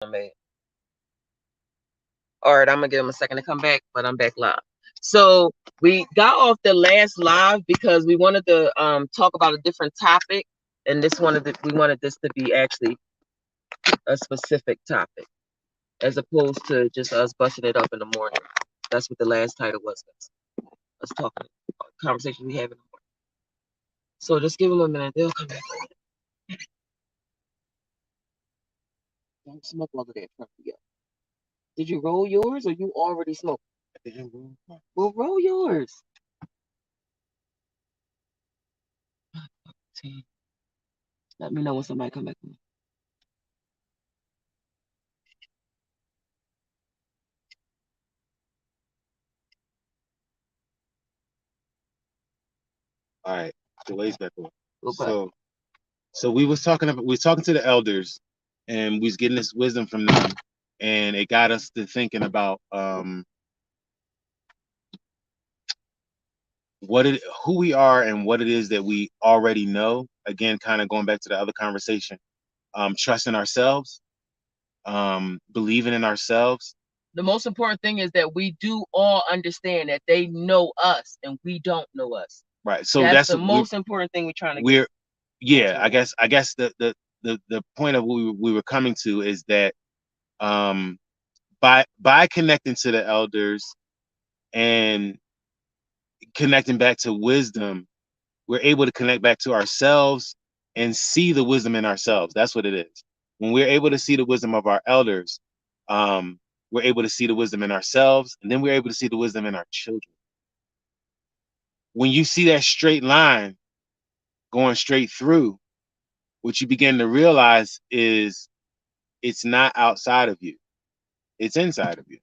All right, I'm gonna give him a second to come back, but I'm back live. So we got off the last live because we wanted to talk about a different topic, and we wanted this to be actually a specific topic as opposed to just us busting it up in the morning. That's what the last title was. Us talking conversation we have in the morning. So just give them a minute; they'll come back. Don't smoke all of that front yet. Did you roll yours or you already smoked? I didn't roll. Well, roll yours. See, let me know when somebody come back. All right, delay's back on. Okay. So we was talking to the elders, and we was getting this wisdom from them, and it got us to thinking about who we are and what it is that we already know. Again, kind of going back to the other conversation, trusting ourselves, believing in ourselves. The most important thing is that we do all understand that they know us and we don't know us. Right. So That's that's the what most important thing we're trying to we're get. yeah. I guess the point of what we were coming to is that um by connecting to the elders and connecting back to wisdom, we're able to connect back to ourselves and see the wisdom in ourselves. That's what it is. When we're able to see the wisdom of our elders, um, we're able to see the wisdom in ourselves, and then we're able to see the wisdom in our children. When you see that straight line going straight through, what you begin to realize is it's not outside of you, it's inside of you.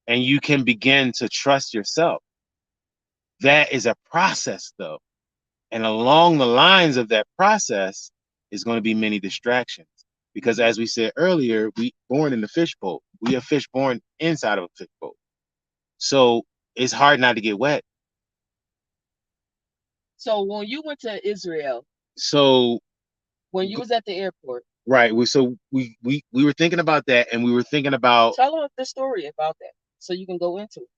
And you can begin to trust yourself. That is a process, though. And along the lines of that process is going to be many distractions. Because as we said earlier, we born in the fishbowl. We are fish born inside of a fishbowl. So it's hard not to get wet. So when you went to Israel, So when you was at the airport, right, we were thinking about that, and we were thinking about tell us the story about that so you can go into it.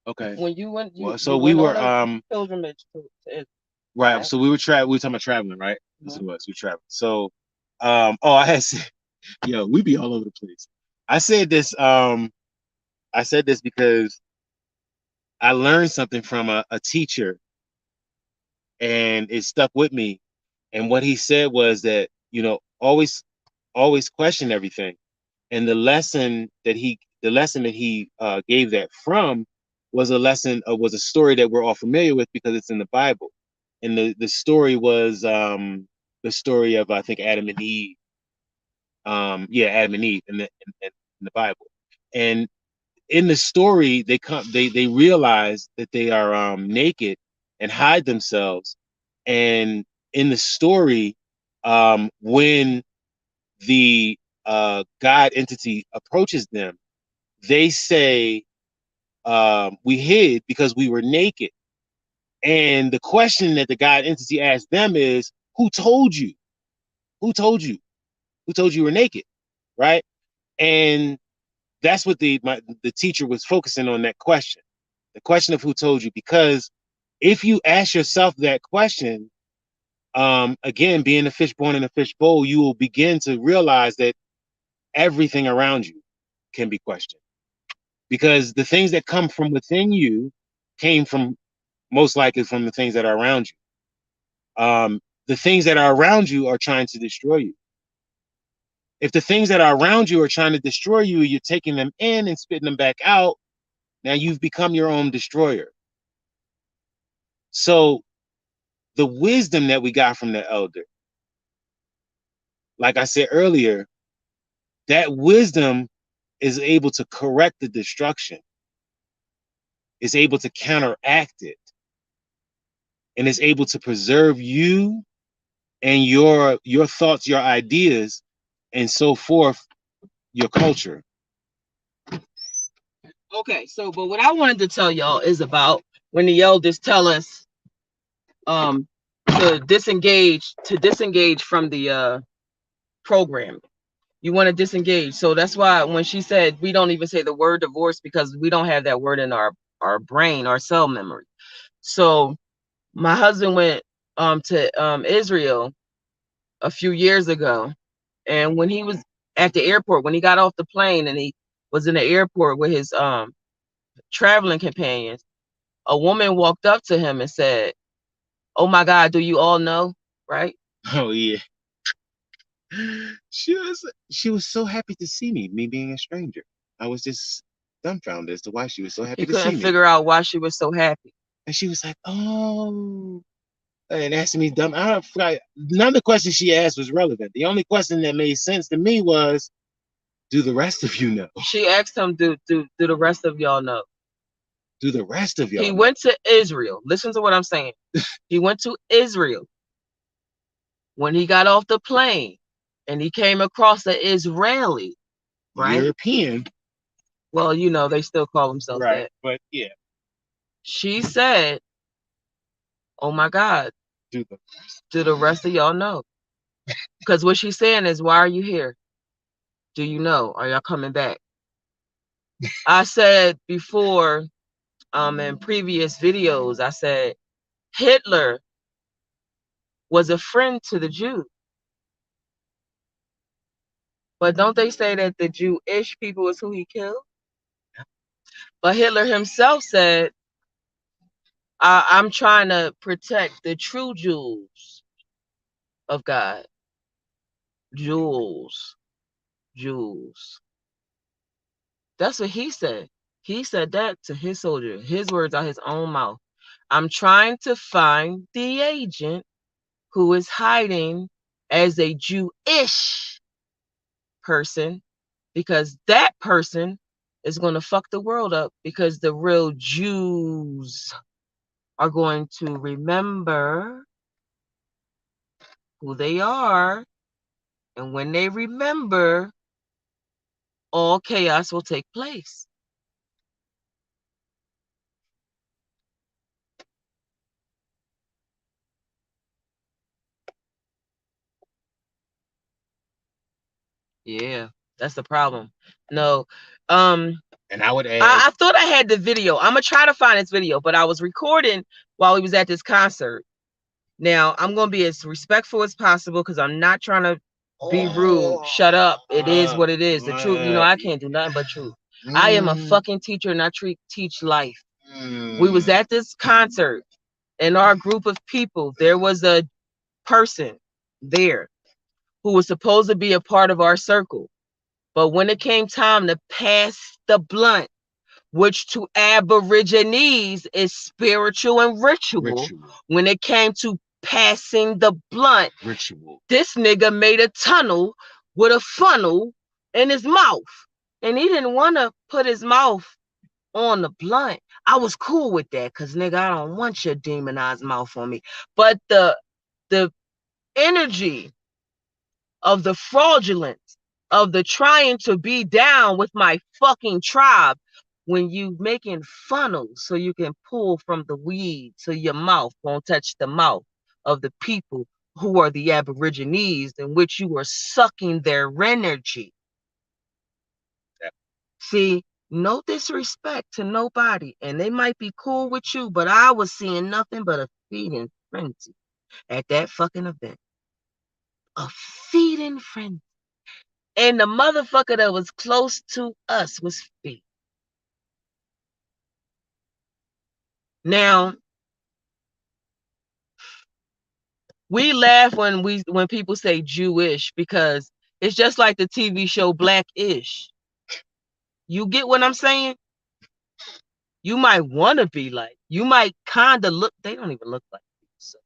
okay. When you went, Well, so you we went were on a pilgrimage to Israel. right. Right? So we were talking about traveling, right? That's what it was. We traveled. So oh, I had said, yo, we be all over the place. I said this I said this because I learned something from a teacher, and it stuck with me. And what he said was that, always question everything. And the lesson that he gave that from was a story that we're all familiar with because it's in the Bible. And the story was the story of, I think, Adam and Eve. Yeah, Adam and Eve in the Bible. And in the story, they realize that they are naked and hide themselves. And in the story, when the God entity approaches them, they say, we hid because we were naked. And the question that the God entity asked them is, who told you? Who told you? Who told you were naked? Right? And that's what the teacher was focusing on, that question. The question of who told you. Because if you ask yourself that question, again, being a fish born in a fish bowl, you will begin to realize that everything around you can be questioned. Because the things that come from within you came from, most likely, from the things that are around you. The things that are around you are trying to destroy you. If the things that are around you are trying to destroy you, you're taking them in and spitting them back out. Now you've become your own destroyer. So the wisdom that we got from the elder, like I said earlier, that wisdom is able to correct the destruction, is able to counteract it, and is able to preserve you and your thoughts, your ideas, and so forth, your culture. Okay, so but what I wanted to tell y'all is about when the elders tell us um to disengage from the program. You want to disengage. So that's why when she said we don't even say the word divorce because we don't have that word in our brain, our cell memory. So my husband went to Israel a few years ago, and when he was at the airport, when he got off the plane and he was in the airport with his traveling companions, a woman walked up to him and said, "Oh my God, do you all know?" Right? Oh yeah. She was so happy to see me being a stranger. I was just dumbfounded as to why she was so happy He to see couldn't me. figure out why she was so happy. And she was like, "Oh," and asking me dumb. I don't forgot. None of the questions she asked was relevant. The only question that made sense to me was, "Do the rest of you know? She asked him, "Do the rest of y'all know?" Do the rest of y'all He know?" went to Israel. Listen to what I'm saying. He went to Israel. When he got off the plane and he came across an Israeli, right? European, Well, you know, they still call themselves right? that. But yeah, She said, "Oh my God, do the do the rest of y'all know?" Because what she's saying is, "Why are you here? Do you know? Are y'all coming back?" I said before, in previous videos, I said Hitler was a friend to the Jews. But don't they say that the Jewish people is who he killed? But Hitler himself said, I'm trying to protect the true Jews of God. Jews. Jews. That's what he said. He said that to his soldier. His words out his own mouth. I'm trying to find the agent who is hiding as a Jewish person, because that person is going to fuck the world up, because the real Jews are going to remember who they are. And when they remember, all chaos will take place. Yeah, that's the problem. No. And I would add, I thought I had the video. I'm gonna try to find this video, but I was recording while he was at this concert. Now I'm gonna be as respectful as possible because I'm not trying to be rude. Shut up. It is what it is. The truth, you know, I can't do nothing but truth. I am a fucking teacher and I teach life. We was at this concert. In our group of people, there was a person there who was supposed to be a part of our circle. But when it came time to pass the blunt, which to Aborigines is spiritual and ritual. When it came to passing the blunt, ritual. This nigga made a tunnel with a funnel in his mouth. And he didn't want to put his mouth on the blunt. I was cool with that because, nigga, I don't want your demonized mouth on me. But the energy of the fraudulence, of the trying to be down with my fucking tribe, when you making funnels so you can pull from the weed so your mouth won't touch the mouth of the people who are the Aborigines, in which you are sucking their energy. See, no disrespect to nobody, and they might be cool with you, but I was seeing nothing but a feeding frenzy at that fucking event. A feeding frenzy. And the motherfucker that was close to us was feeding. Now, we laugh when people say Jewish because it's just like the TV show Blackish. You get what I'm saying? You might want to be like, you might kind of look, they don't even look like so,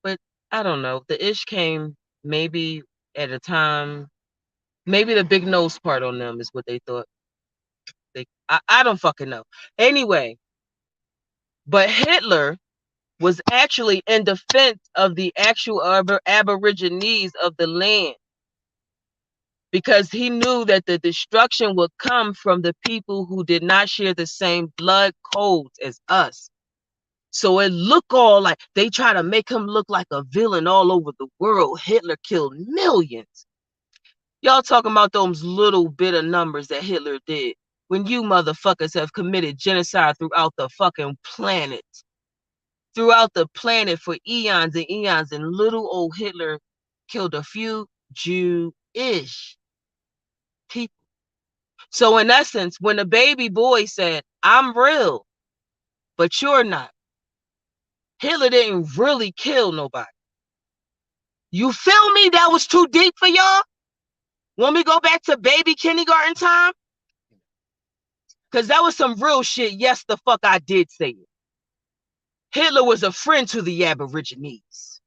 but I don't know. The ish came maybe at a time, maybe the big nose part on them is what they thought. I don't fucking know. Anyway, but Hitler was actually in defense of the actual Aborigines of the land, because he knew that the destruction would come from the people who did not share the same blood codes as us. So it looked all like they try to make him look like a villain all over the world. Hitler killed millions. Y'all talking about those little bit of numbers that Hitler did when you motherfuckers have committed genocide throughout the fucking planet. Throughout the planet for eons and eons, and little old Hitler killed a few Jewish people. So in essence, when the baby boy said, I'm real, but you're not, Hitler didn't really kill nobody. You feel me? That was too deep for y'all? Want me to go back to baby kindergarten time? Because that was some real shit. Yes, the fuck I did say it. Hitler was a friend to the Aborigines.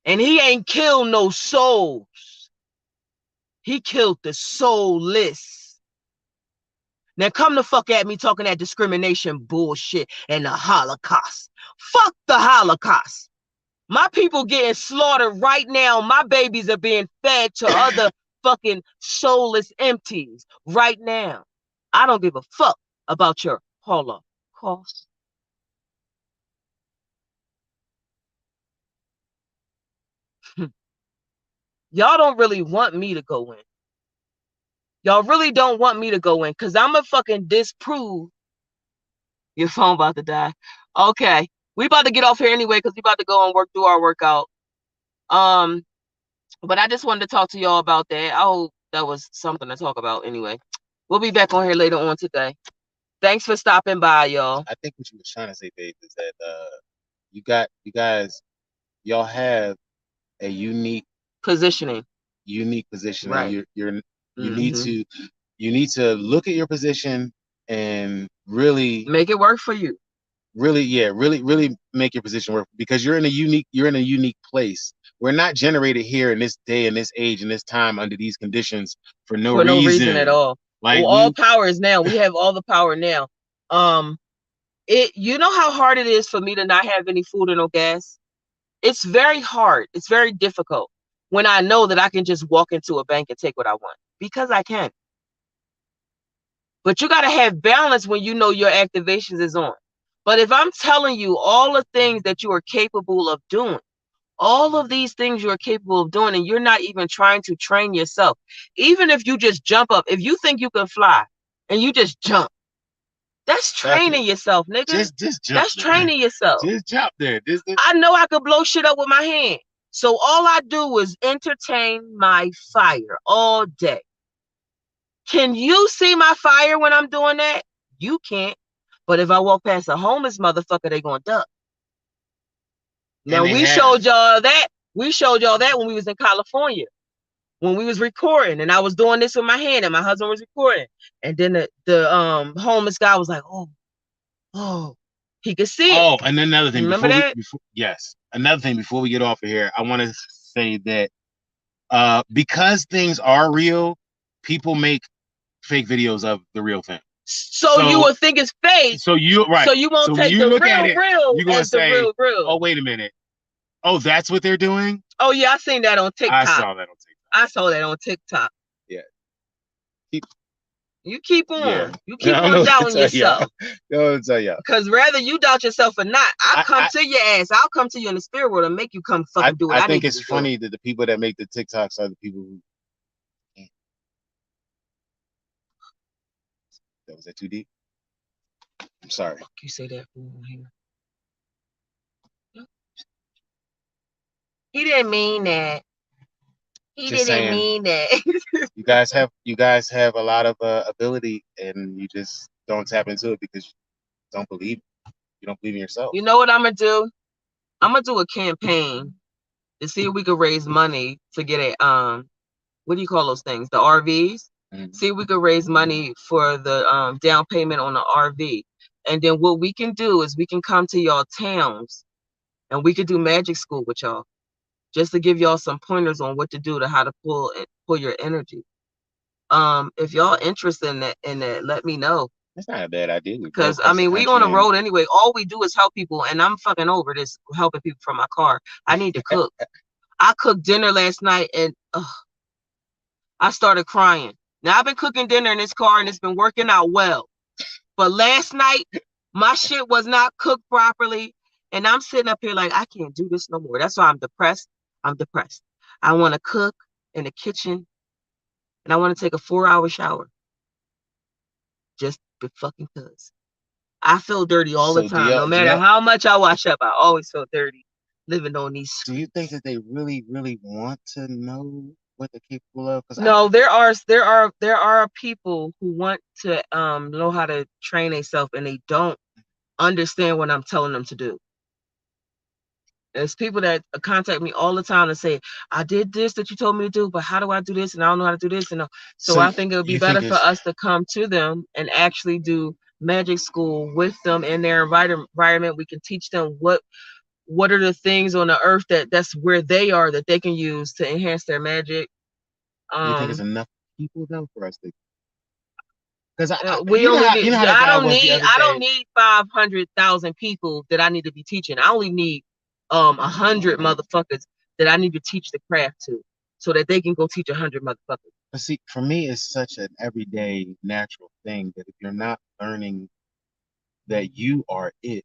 And he ain't killed no souls. He killed the soulless. Now come the fuck at me talking that discrimination bullshit and the Holocaust. Fuck the Holocaust. My people getting slaughtered right now. My babies are being fed to other fucking soulless empties right now. I don't give a fuck about your Holocaust. Y'all don't really want me to go in. Y'all really don't want me to go in because I'm going to fucking disprove. Your phone about to die. Okay. We about to get off here anyway because we about to go and work through our workout. But I just wanted to talk to y'all about that. I hope that was something to talk about anyway. We'll be back on here later on today. Thanks for stopping by, y'all. I think what you was trying to say, Dave, is that you guys, y'all have a unique positioning. Right. You need to look at your position and really make it work for you. Really make your position work, because you're in a unique place. We're not generated here in this day and this age and this time under these conditions for no reason at all. Like all power is now. We have all the power now. You know how hard it is for me to not have any food or no gas? It's very hard. It's very difficult when I know that I can just walk into a bank and take what I want, because I can. But you got to have balance when you know your activations is on. But if I'm telling you all the things that you are capable of doing, all of these things you are capable of doing, and you're not even trying to train yourself, even if you just jump up, if you think you can fly and you just jump, that's training yourself, nigga. Just jump. That's training yourself. Just jump there. I know I could blow shit up with my hand. So all I do is entertain my fire all day. Can you see my fire when I'm doing that? You can't. But if I walk past a homeless motherfucker, they gonna duck. Now we showed y'all that. We showed y'all that when we was in California, when we was recording, and I was doing this with my hand, and my husband was recording, and then the homeless guy was like, oh, he could see it. Oh, and then another thing. Remember that? Another thing before we get off of here, I want to say that because things are real, people make fake videos of the real thing. So you will think it's fake. So you won't take the real. You're gonna say, the real. Oh, wait a minute. Oh, that's what they're doing? Oh yeah, I seen that on TikTok. I saw that on TikTok. Yeah. You keep on. Yeah. You keep on doubting yourself. Don't tell y'all. Because rather you doubt yourself or not, I'll come to your ass. I'll come to you in the spirit world and make you come fucking do what I think it's funny that the people that make the TikToks are the people who. Was that too deep? I'm sorry. You say that. He didn't mean that. He didn't mean that. you guys have a lot of ability, and you just don't tap into it because you don't believe in yourself. You know what I'm gonna do? I'm gonna do a campaign to see if we could raise money to get a what do you call those things? The RVs. Mm-hmm. See if we could raise money for the down payment on the RV. And then what we can do is we can come to y'all towns and we could do magic school with y'all, just to give y'all some pointers on what to do, to how to pull your energy. If y'all interested in that, let me know. That's not a bad idea. Because I mean, we on the road anyway. All we do is help people, and I'm fucking over this helping people from my car. I need to cook. I cooked dinner last night, and I started crying. Now I've been cooking dinner in this car, and it's been working out well. But last night, my shit was not cooked properly, and I'm sitting up here like I can't do this no more. That's why I'm depressed. I want to cook in the kitchen, and I want to take a 4-hour shower. Just fucking cause. I feel dirty all the So time. No matter how much I wash up, I always feel dirty living on these. Do you think that they really, really want to know what they're capable of? No, there are people who want to know how to train themselves, and they don't understand what I'm telling them to do. There's people that contact me all the time and say, I did this that you told me to do, but how do I do this? And I don't know how to do this. And so I think it would be better for us to come to them and actually do magic school with them in their environment. We can teach them what are the things on the earth that's where they are that they can use to enhance their magic. You think it's enough people though for us to? Because I don't need 500,000 people that I need to be teaching. I only need 100 motherfuckers that I need to teach the craft to, so that they can go teach 100 motherfuckers. But see, for me, it's such an everyday natural thing that if you're not learning that you are it,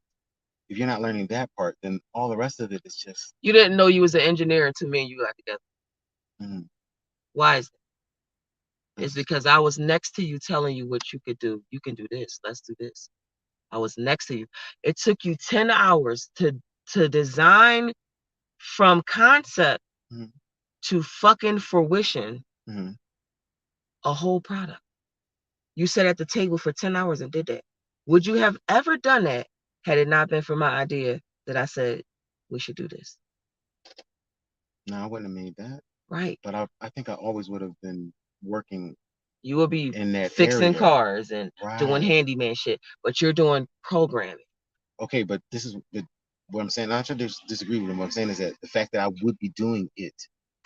if you're not learning that part, then all the rest of it is just. You didn't know you was an engineer until me and you got together. Mm-hmm. Why is that? It's because I was next to you telling you what you could do. You can do this. Let's do this. I was next to you. It took you 10 hours to design from concept to fucking fruition a whole product. You sat at the table for 10 hours and did that. Would you have ever done that had it not been for my idea that I said we should do this? No, I wouldn't have made that. Right. But I think I always would have been working. You will be in that fixing cars and doing handyman shit, but you're doing programming. Okay, but this is what I'm saying. Not to disagree with them. What I'm saying is that the fact that I would be doing it,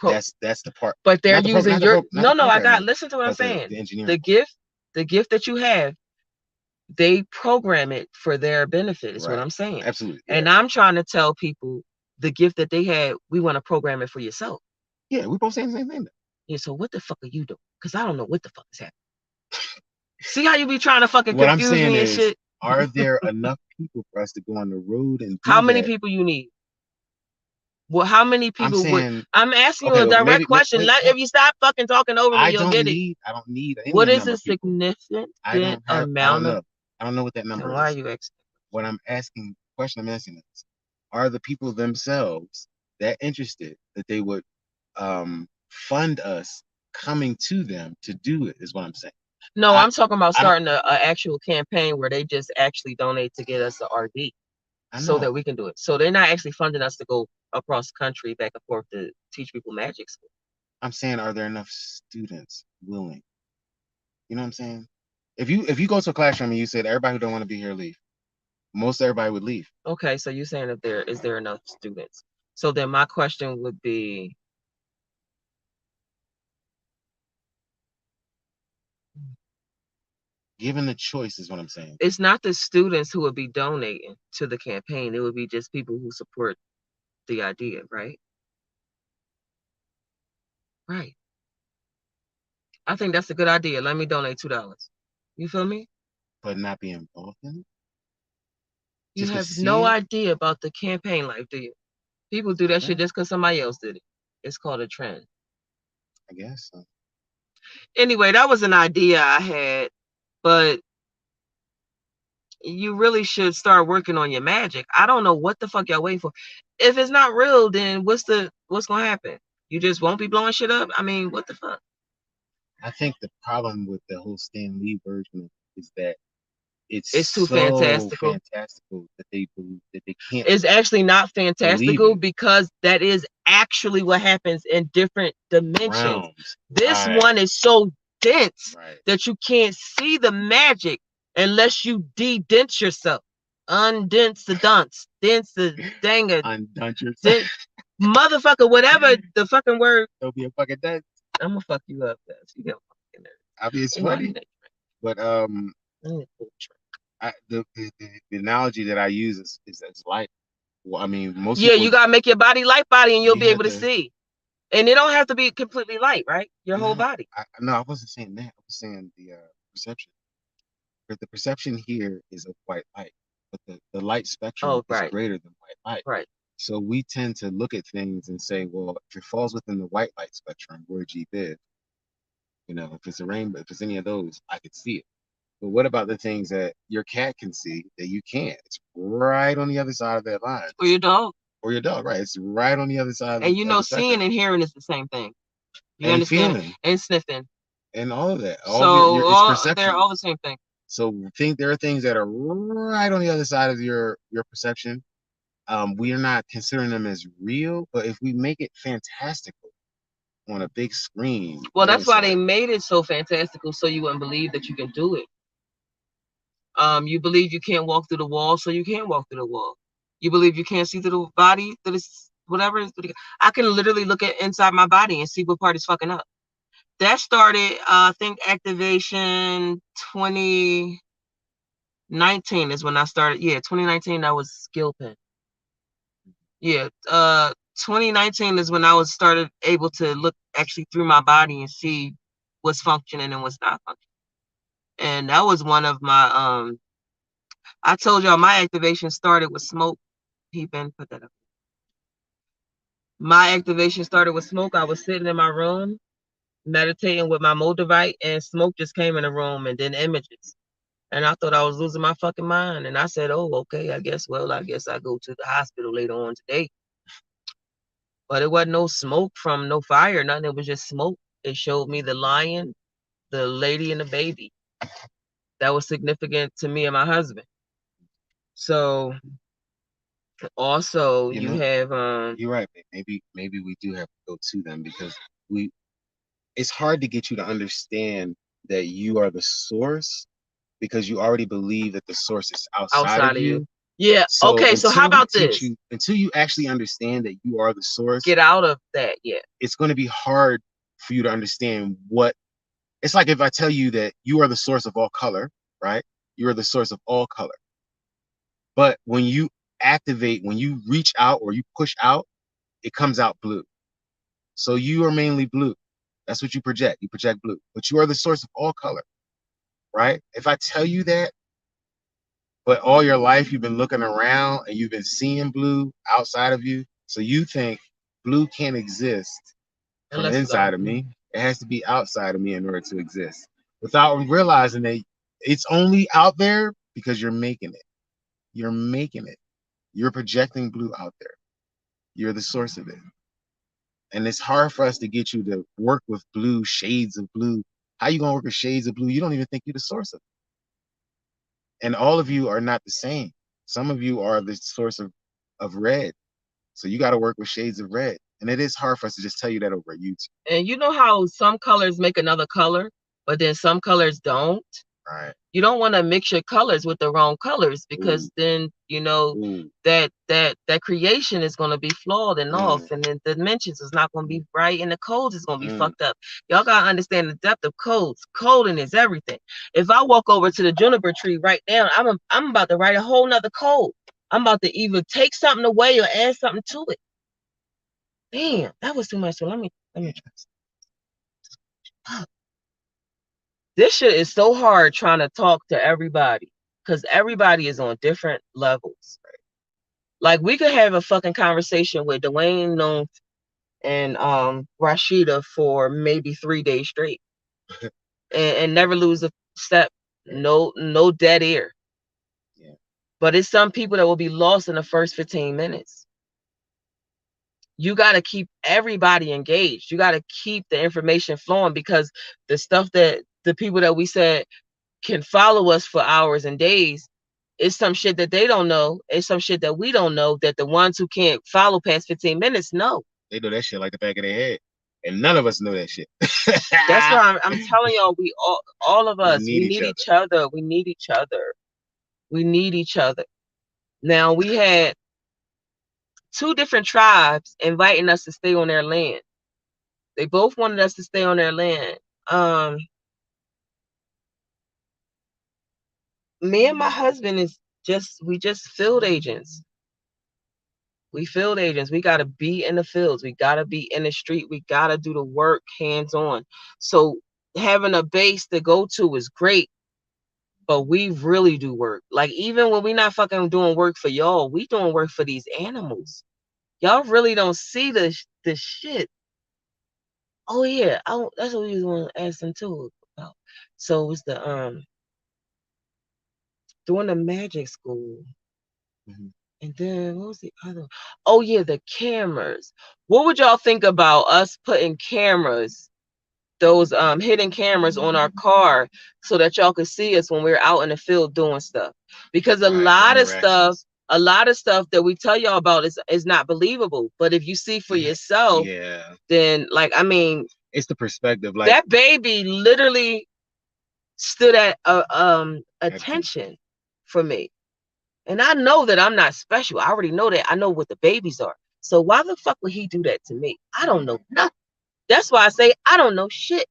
that's the part. But they're using your listen to what I'm saying. The gift that you have, they program it for their benefit, is what I'm saying. Absolutely. Yeah. And I'm trying to tell people the gift that they had, we want to program it for yourself. Yeah, we both saying the same thing. Yeah, so what the fuck are you doing? Because I don't know what the fuck is happening. See how you be trying to fucking confuse me and shit? Are there enough people for us to go on the road and do how many people you need? Well, how many people I'm asking you a direct question. If you stop fucking talking over me, you'll get it. I don't need what is a significant amount of? I don't know what that number is. Why are you asking? What I'm asking, the question I'm asking is, are the people themselves that interested that they would fund us coming to them to do it, is what I'm saying. No, I'm talking about starting an actual campaign where they just actually donate to get us the RD so that we can do it. So they're not actually funding us to go across the country back and forth to teach people magic school. I'm saying, are there enough students willing? You know what I'm saying? If you go to a classroom and you said everybody who don't want to be here leave, most everybody would leave. Okay, so you're saying is there enough students? So then my question would be, given the choice is what I'm saying. It's not the students who would be donating to the campaign. It would be just people who support the idea, right? Right. I think that's a good idea. Let me donate $2. You feel me? But not be involved in it? You have no idea about the campaign life, do you? People do that shit just because somebody else did it. It's called a trend. I guess so. Anyway, that was an idea I had, but you really should start working on your magic. I don't know what the fuck y'all waiting for. If it's not real, then what's gonna happen? You just won't be blowing shit up? I mean, what the fuck? I think the problem with the whole Stan Lee version is that it's too so fantastical that they believe that they can't. It's actually not fantastical because that is actually what happens in different dimensions. This one is so dense that you can't see the magic unless you de-dent yourself. Undence the dunce. Dense the danger. Undunce yourself. Motherfucker, whatever the fucking word. Don't be a fucking dunce. I'm gonna fuck you up, guys. You get fucking nervous. I mean, it's funny. But the analogy that I use is light. Well, I mean, most people, you gotta make your body light body, and you'll be able to see. And it don't have to be completely light, right? Your whole body. No, I wasn't saying that. I was saying the perception. But the perception here is of white light, but the light spectrum is greater than white light. Right. So we tend to look at things and say, well, if it falls within the white light spectrum, where Jeep is, if it's a rainbow, if it's any of those, I could see it. But what about the things that your cat can see that you can't? It's right on the other side of that line. Or your dog. Or your dog, right? It's right on the other side And of the spectrum. seeing and hearing is the same thing. You and understand? Feeling. And sniffing. And all of that. It's perception. They're all the same thing. So there are things that are right on the other side of your perception. We are not considering them as real, but if we make it fantastical on a big screen. Well, that's why they made it so fantastical, so you wouldn't believe that you can do it. You believe you can't walk through the wall, so you can't walk through the wall. You believe you can't see through the body, that is whatever. I can literally look at inside my body and see what part is fucking up. That started, I think, activation 2019 is when I started. Yeah, 2019, that was skill pen. Yeah, 2019 is when I was started able to look actually through my body and see what's functioning and what's not functioning. And that was one of my, I told y'all my activation started with smoke. Peeping, put that up. My activation started with smoke. I was sitting in my room, meditating with my Moldavite, and smoke just came in the room, and then images. And I thought I was losing my fucking mind. And I said, oh, okay, I guess I go to the hospital later on today. But it wasn't no smoke from no fire, nothing. It was just smoke. It showed me the lion, the lady, and the baby. That was significant to me and my husband. So also you have you're right. Maybe we do have to go to them because it's hard to get you to understand that you are the source because you already believe that the source is outside of you. Yeah. So okay. So how about this? Until you actually understand that you are the source, get out of that. Yeah. It's going to be hard for you to understand what it's like if I tell you that you are the source of all color, right? You are the source of all color. But when you activate, when you reach out or you push out, it comes out blue. So you are mainly blue. That's what you project. You project blue, but you are the source of all color, right? If I tell you that, but all your life you've been looking around and you've been seeing blue outside of you, so you think blue can't exist from inside of me. It has to be outside of me in order to exist, without realizing that it's only out there because you're making it. You're making it. You're projecting blue out there. You're the source of it. And it's hard for us to get you to work with blue, shades of blue. How you gonna work with shades of blue? You don't even think you're the source of it. And all of you are not the same. Some of you are the source of red. So you got to work with shades of red. And it is hard for us to just tell you that over YouTube. And you know how some colors make another color, but then some colors don't? Right. You don't want to mix your colors with the wrong colors because then that creation is going to be flawed and off, and then the dimensions is not going to be right, and the codes is going to be fucked up. Y'all got to understand the depth of codes. Coding is everything. If I walk over to the juniper tree right now, I'm about to write a whole nother code. I'm about to either take something away or add something to it. Damn, that was too much. So let me try. This shit is so hard trying to talk to everybody because everybody is on different levels. Like we could have a fucking conversation with Dwayne Known and Rashida for maybe 3 days straight and never lose a step. No dead air. Yeah. But it's some people that will be lost in the first 15 minutes. You got to keep everybody engaged. You got to keep the information flowing because the stuff that the people that we said can follow us for hours and days, it's some shit that they don't know. It's some shit that we don't know that the ones who can't follow past 15 minutes know. They know that shit like the back of their head. And none of us know that shit. That's why I'm telling y'all, we all of us, we need each other. We need each other. We need each other. Now we had 2 different tribes inviting us to stay on their land. They both wanted us to stay on their land. Me and my husband we just field agents. We field agents. We got to be in the fields. We got to be in the street. We got to do the work hands on. So having a base to go to is great, but we really do work. Like even when we're not fucking doing work for y'all, we doing work for these animals. Y'all really don't see the shit. Oh yeah, that's what we was going to ask them too about. So it's the doing the magic school. Mhm. And then what was the other? Oh yeah, the cameras. What would y'all think about us putting cameras, those hidden cameras on our car so that y'all could see us when we're out in the field doing stuff? Because Right, a lot of stuff that we tell y'all about is not believable. But if you see for yourself, yeah, then like I mean, it's the perspective. Like that baby literally stood at attention. attention for me. And I know that I'm not special. I already know that. I know what the babies are. So why the fuck would he do that to me? I don't know nothing. That's why I say I don't know shit.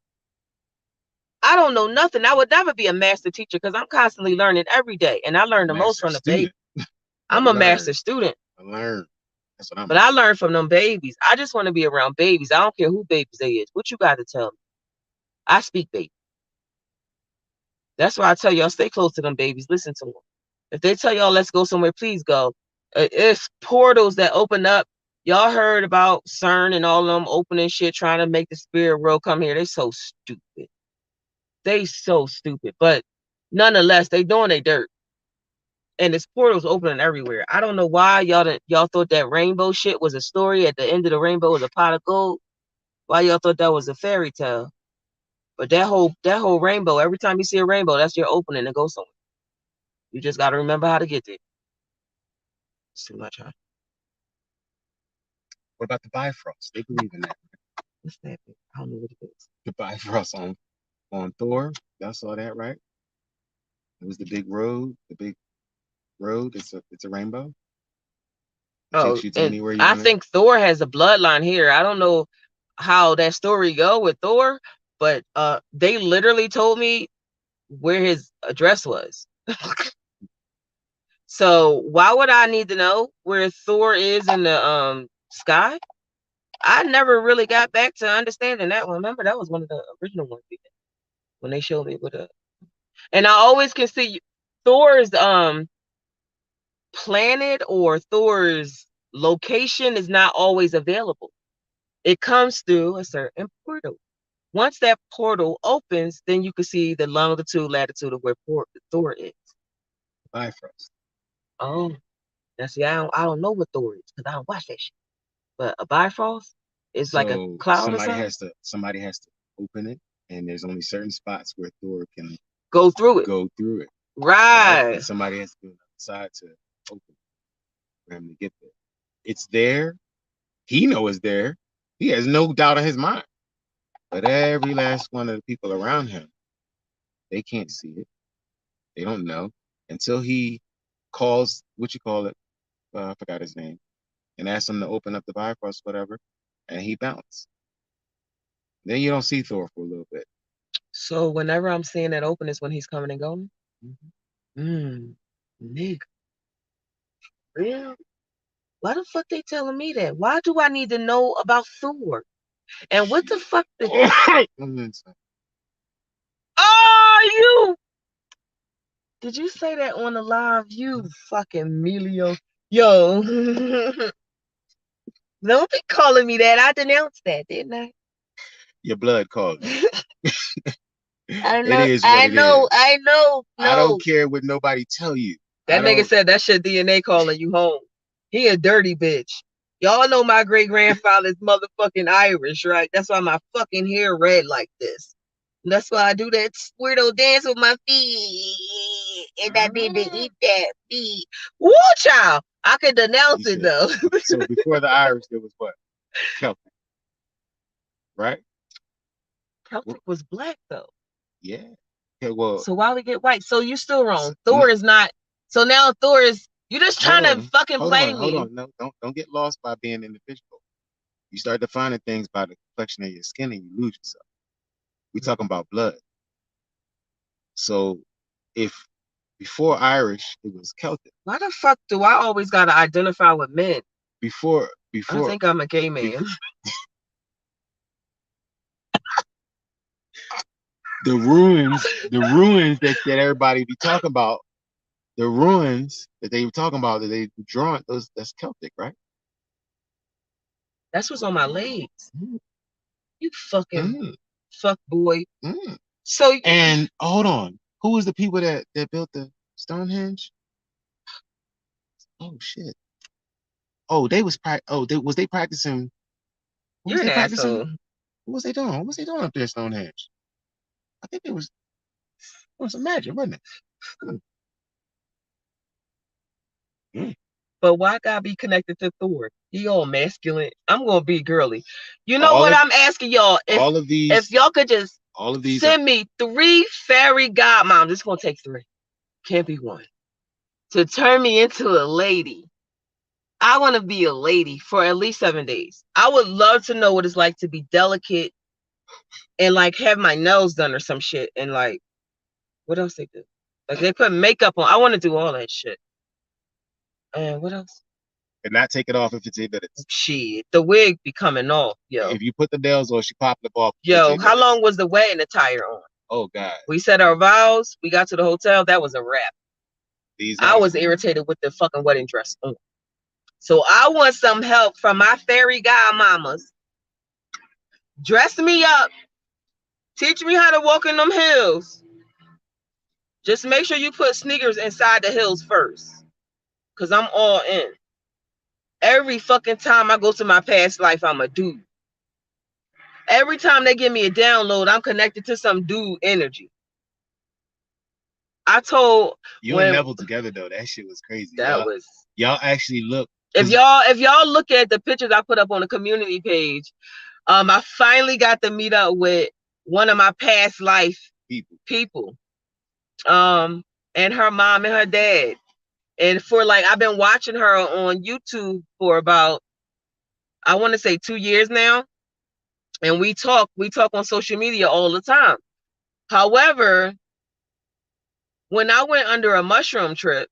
I don't know nothing. I would never be a master teacher because I'm constantly learning every day. And I learn the most Master from the baby. student. I'm a master student. I learn. That's what I'm. But I learn from them babies. I just want to be around babies. I don't care who babies they is. What you got to tell me? I speak baby. That's why I tell y'all stay close to them babies. Listen to them. If they tell y'all let's go somewhere, please go. It's portals that open up. Y'all heard about CERN and all of them opening shit, trying to make the spirit world come here. They so stupid. They so stupid. But nonetheless, they doing their dirt. And this portal's opening everywhere. I don't know why y'all thought that rainbow shit was a story. At the end of the rainbow was a pot of gold. Why y'all thought that was a fairy tale? But that whole rainbow, every time you see a rainbow, that's your opening to go somewhere. You just got to remember how to get there. It's too much, huh? What about the Bifrost? They believe in that. What's that? I don't know what it is. The Bifrost on Thor. Y'all saw that, right? It was the big road. The big road. It's a rainbow. It Oh, takes you to and anywhere you I want to. think Thor has a bloodline here. I don't know how that story go with Thor, but they literally told me where his address was. So why would I need to know where Thor is in the sky? I never really got back to understanding that one. Remember, that was one of the original ones when they showed me with a. And I always can see Thor's planet or Thor's location is not always available. It comes through a certain portal. Once that portal opens, then you can see the longitude, latitude of where Thor is. Bifrost. Oh, now see, I don't know what Thor is because I don't watch that shit. But a Bifrost is like a So cloud or something. somebody has to open it, and there's only certain spots where Thor can Go through it. go through it. Right. And somebody has to be on the side to open it for him to get there. It's there. He knows it's there. He has no doubt in his mind. But every last one of the people around him, they can't see it. They don't know until he calls, what you call it, I forgot his name, and asks him to open up the Bifrost, whatever, and he bounced. Then you don't see Thor for a little bit. So whenever I'm seeing that open is when he's coming and going. Mm-hmm. Nigga. Real? Why the fuck they telling me that? Why do I need to know about Thor? And what the fuck did you did you say that on the live? You fucking Melio. Yo. Don't be calling me that. I denounced that, didn't I? Your blood called. I know. It is what it is. I know. I don't care what nobody tell you. That nigga said that shit DNA calling you home. He a dirty bitch. Y'all know my great grandfather's motherfucking Irish, right? That's why my fucking hair red like this. And that's why I do that weirdo dance with my feet. And I need to eat that feet. Woo, child. I could denounce it though. So before the Irish, there was what? Celtic. Right? Celtic was black though. Yeah. Okay, well. So why we get white? So you're still wrong. Thor is not. So now Thor is. You're just trying to fucking play me. Hold on. No, don't get lost by being in the fishbowl. You start defining things by the complexion of your skin and you lose yourself. We're talking about blood. So if before Irish, it was Celtic. Why the fuck do I always gotta identify with men? Before I think I'm a gay man. The ruins that everybody be talking about, the ruins that they were talking about that they drawn, that's Celtic, right? That's what's on my legs. You fucking fuck boy. So and hold on, who was the people that built the Stonehenge? Oh shit. Oh, was they practicing? What you're was an they practicing? asshole. What was they doing? What was they doing up there, Stonehenge? I think it was magic, wasn't it? But why gotta be connected to Thor? He all masculine. I'm gonna be girly. You know All what of- I'm asking y'all? If y'all could just all of these send me 3 fairy godmoms, it's gonna take 3. Can't be 1. To turn me into a lady. I want to be a lady for at least 7 days. I would love to know what it's like to be delicate and like have my nails done or some shit. And like, what else they do? Like they put makeup on. I want to do all that shit. And what else? and not take it off in 15 minutes. Shit, the wig be coming off, yo. If you put the nails on, she popped the ball. Yo, how long was the wedding attire on? Oh God. We said our vows. We got to the hotel. That was a wrap. I was irritated with the fucking wedding dress on. So I want some help from my fairy godmamas. Dress me up. Teach me how to walk in them hills. Just make sure you put sneakers inside the hills first. Because I'm all in. Every fucking time I go to my past life, I'm a dude. Every time they give me a download, I'm connected to some dude energy. I told you and Neville together though. That shit was crazy. Y'all actually look. If y'all look at the pictures I put up on the community page, I finally got to meet up with one of my past life people. And her mom and her dad. And for like, I've been watching her on YouTube for about, I want to say 2 years now. And we talk on social media all the time. However, when I went under a mushroom trip,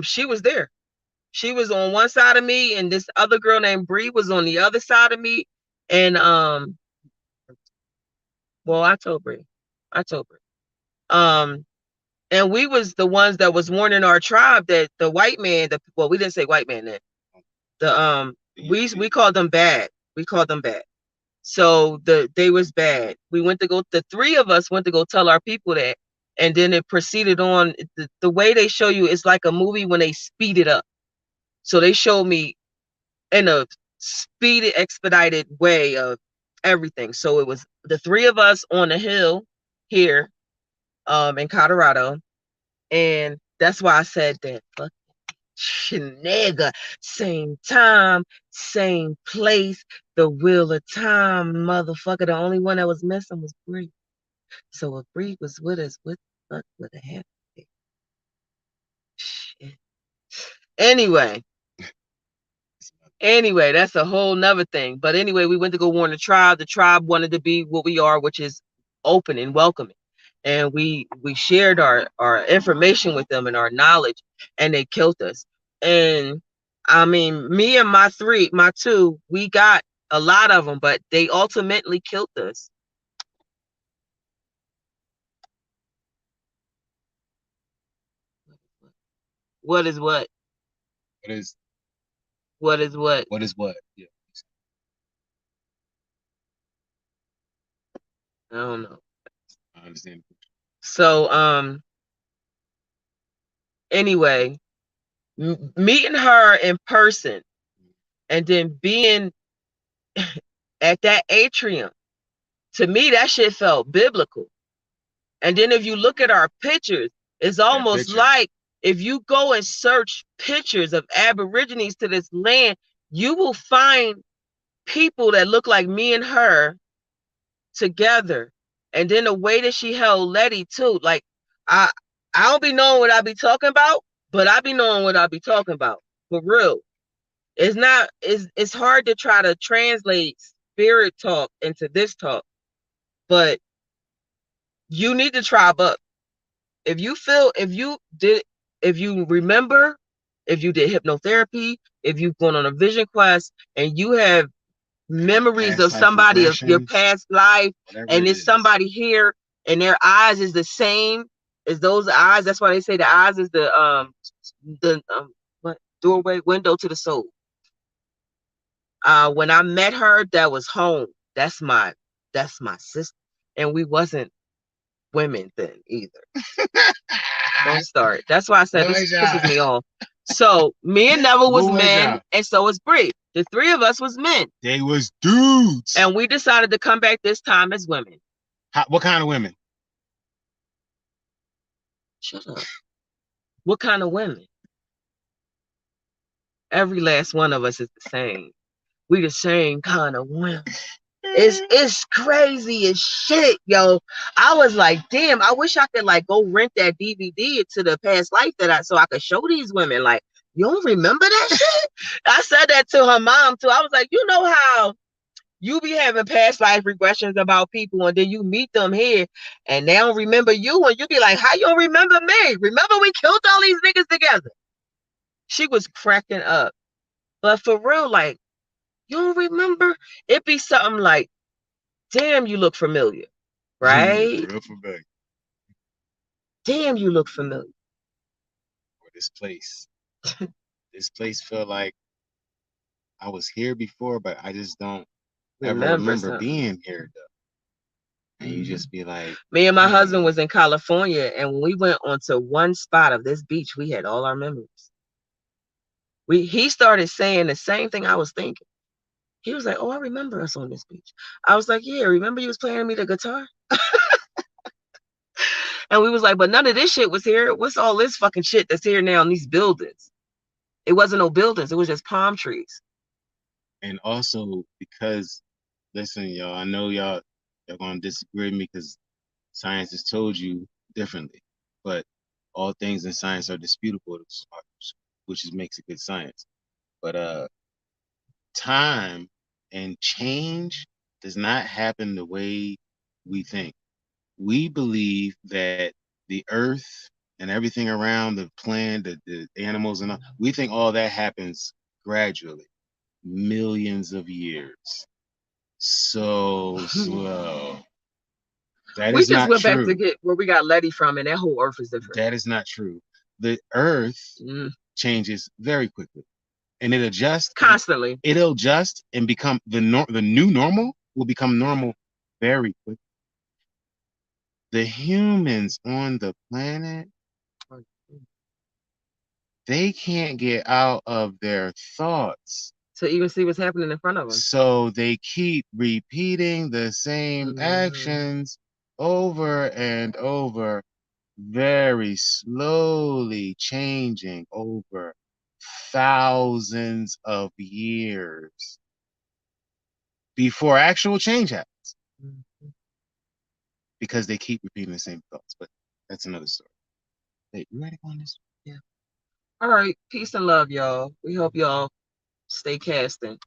she was there. She was on one side of me, and this other girl named Bree was on the other side of me. And well, I told Bree. And we was the ones that was warning our tribe that the white man, we didn't say white man then. We called them bad. We called them bad. So they was bad. The 3 of us went to go tell our people that, and then it proceeded on. The way they show you, it's like a movie when they speed it up. So they showed me in a speeded, expedited way of everything. So it was the 3 of us on a hill here, in Colorado, and that's why I said that. Fuck nigga, same time, same place, the wheel of time, motherfucker. The only one that was missing was Bree. So if Bree was with us, what the fuck would have happened? Shit. Anyway, that's a whole nother thing. But anyway, we went to go warn the tribe. The tribe wanted to be what we are, which is open and welcoming. And we shared our information with them and our knowledge, and they killed us. And I mean, me and my 2, we got a lot of them, but they ultimately killed us. What is what? What is what? What is what? Yeah. I don't know. I understand. So, anyway, meeting her in person and then being at that atrium, to me, that shit felt biblical. And then if you look at our pictures, it's almost like if you go and search pictures of Aborigines to this land, you will find people that look like me and her together. And then the way that she held Letty too, like I don't be knowing what I be talking about, but I be knowing what I be talking about for real. It's hard to try to translate spirit talk into this talk, but you need to tribe up. If you remember, if you did hypnotherapy, if you've gone on a vision quest and you have memories of somebody of your past life, and there's somebody here and their eyes is the same as those eyes, that's why they say the eyes is the doorway, window to the soul. When I met her, that was home. That's my sister. And we wasn't women then either. Don't start. That's why I said this pisses me off. So me and Neville was men, and so was Bree. The three of us was men. They was dudes. And we decided to come back this time as women. What kind of women? Shut up. What kind of women? Every last one of us is the same. We the same kind of women. It's crazy as shit, yo. I was like, damn, I wish I could like go rent that DVD to the past life so I could show these women. Like, you don't remember that shit? I said that to her mom too. I was like, you know how you be having past life regressions about people, and then you meet them here, and they don't remember you, and you be like, how you don't remember me? Remember we killed all these niggas together? She was cracking up. But for real, like, you don't remember? It be something like, damn, you look familiar, right? Real familiar. Damn, you look familiar. Or this place. This place felt like I was here before, but I just don't ever remember being here though. And you just be like, me and my husband was in California, and when we went onto one spot of this beach, we had all our memories. He started saying the same thing I was thinking. He was like, oh, I remember us on this beach. I was like, yeah, remember you was playing me the guitar? And we was like, but none of this shit was here. What's all this fucking shit that's here now in these buildings? It wasn't no buildings. It was just palm trees. And also because, listen, y'all, I know y'all going to disagree with me because science has told you differently. But all things in science are disputable, which makes it good science. But time and change does not happen the way we think. We believe that the earth and everything around the plant, the animals, and all, we think all that happens gradually, millions of years. So slow. That we is just not went true. back to get where we got Letty from, and that whole earth is different. That is not true. The earth changes very quickly, and it adjusts constantly. It'll adjust and become the new normal will become normal very quickly. The humans on the planet, they can't get out of their thoughts to even see what's happening in front of them. So they keep repeating the same actions over and over, very slowly changing over thousands of years before actual change happens. Because they keep repeating the same thoughts, but that's another story. Hey, you ready on this? Yeah. All right. Peace and love, y'all. We hope y'all stay casting.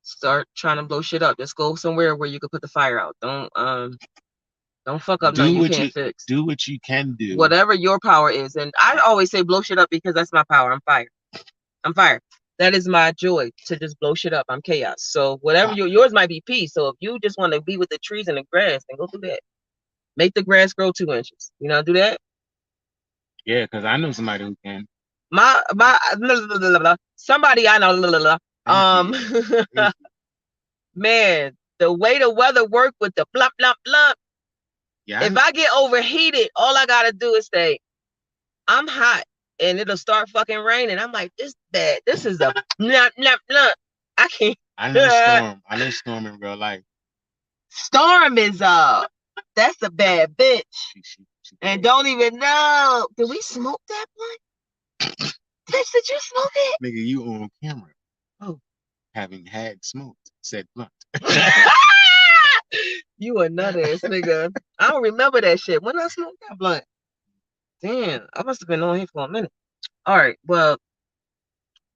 Start trying to blow shit up. Just go somewhere where you can put the fire out. Don't fuck up nothing you can't fix. Do what you can do. Whatever your power is. And I always say blow shit up because that's my power. I'm fire. I'm fire. That is my joy, to just blow shit up. I'm chaos. So whatever yours might be peace. So if you just want to be with the trees and the grass, then go do that. Make the grass grow 2 inches. You know, do that. Yeah, because I know somebody who can. Somebody I know. Man, the way the weather work with the blump, blump, blump. Yeah. If I get overheated, all I gotta do is say, I'm hot, and it'll start fucking raining. I'm like, this bad. This is a blump, blump, blump. I can't. I know Storm. I know Storm in real life. Storm is that's a bad bitch. And don't even know. Did we smoke that blunt? Bitch, did you smoke it? Nigga, you on camera. Oh. Having had smoked said blunt. You a nut ass nigga. I don't remember that shit. When I smoked that blunt? Damn, I must have been on here for a minute. All right, well,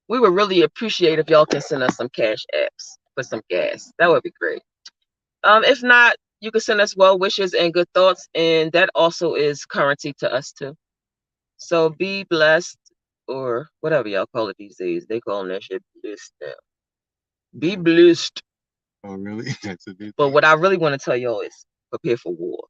we would really appreciate if y'all can send us some cash apps for some gas. That would be great. If not, you can send us well wishes and good thoughts, and that also is currency to us too. So be blessed, or whatever y'all call it these days. They call that shit blessed now. Be blessed. Oh, really? That's a big But what I really want to tell y'all is prepare for war.